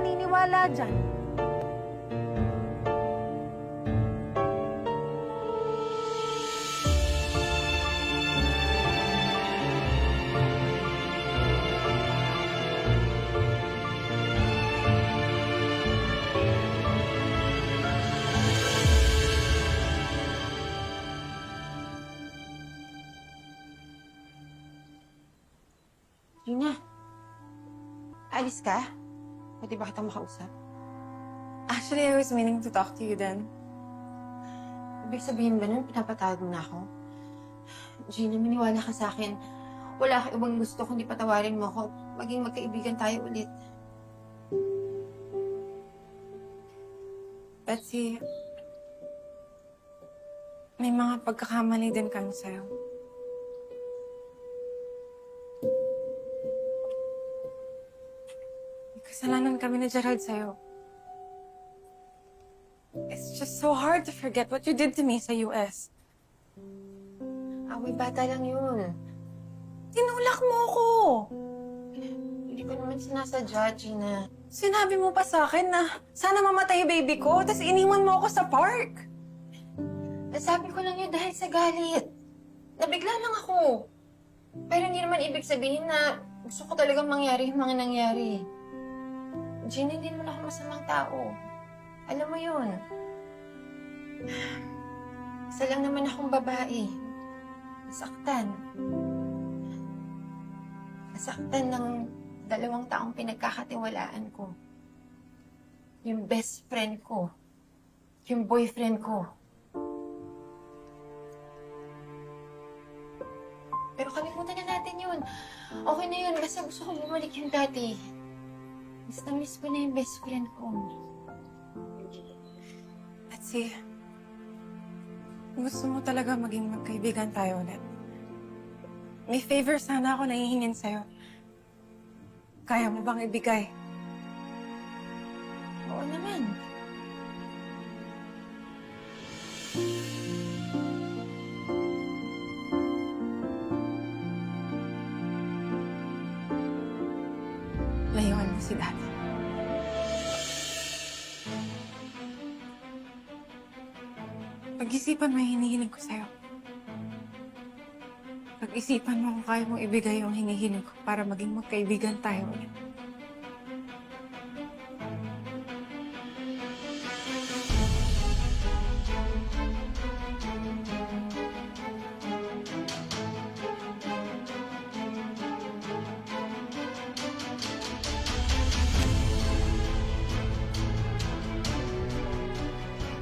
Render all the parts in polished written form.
maniniwala dyan. Gina, alis ka? Pwede ba kita makausap? Actually, I was meaning to talk to you then. Ibig sabihin ba nun, pinapatawad mo na ako? Gina, maniwala ka sa akin. Wala ka ibang gusto kundi patawarin mo ako. Maging magkaibigan tayo ulit. Betsy, may mga pagkakamali din kami sa'yo. May kasalanan kami ni Gerald sa'yo. It's just so hard to forget what you did to me sa US. Away bata lang yun. Tinulak mo ako! Hindi ko naman sinasadya, Gina. Sinabi mo pa sa akin na sana mamatay yung baby ko, tapos iniwan mo ako sa park. Nasabi ko lang yun dahil sa galit. Nabigla lang ako. Pero hindi naman ibig sabihin na gusto ko talagang mangyari yung mga nangyari. Gina, hindi naman ako masamang tao. Alam mo yun. Isa lang naman akong babae. Nasaktan. Nasaktan ng 2 taong pinagkakatiwalaan ko. Yung best friend ko. Yung boyfriend ko. Pero kalimutan na natin yun. Okay na yun. Basta gusto ko bumalik yung dati. Miss na miss ko na yung best friend ko. Betsy, gusto mo talaga maging magkaibigan tayo ulit. May favor sana ako nahihingin sa'yo. Kaya mo bang ibigay? Oo naman. Layuan mo si Daddy. Pag-isipan mo yung hinihiling ko sa'yo. Pag-isipan mo kung kaya mong ibigay yung hinihiling ko para maging magkaibigan tayo ulit.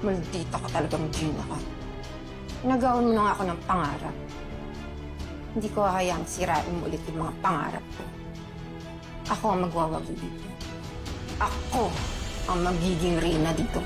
Maldita ka talagang Gina ka. Nagawan mo na nga ako ng pangarap. Hindi ko hayaang sirain mo ulit yung mga pangarap ko. Ako ang magwawago dito. Ako ang magiging reyna dito.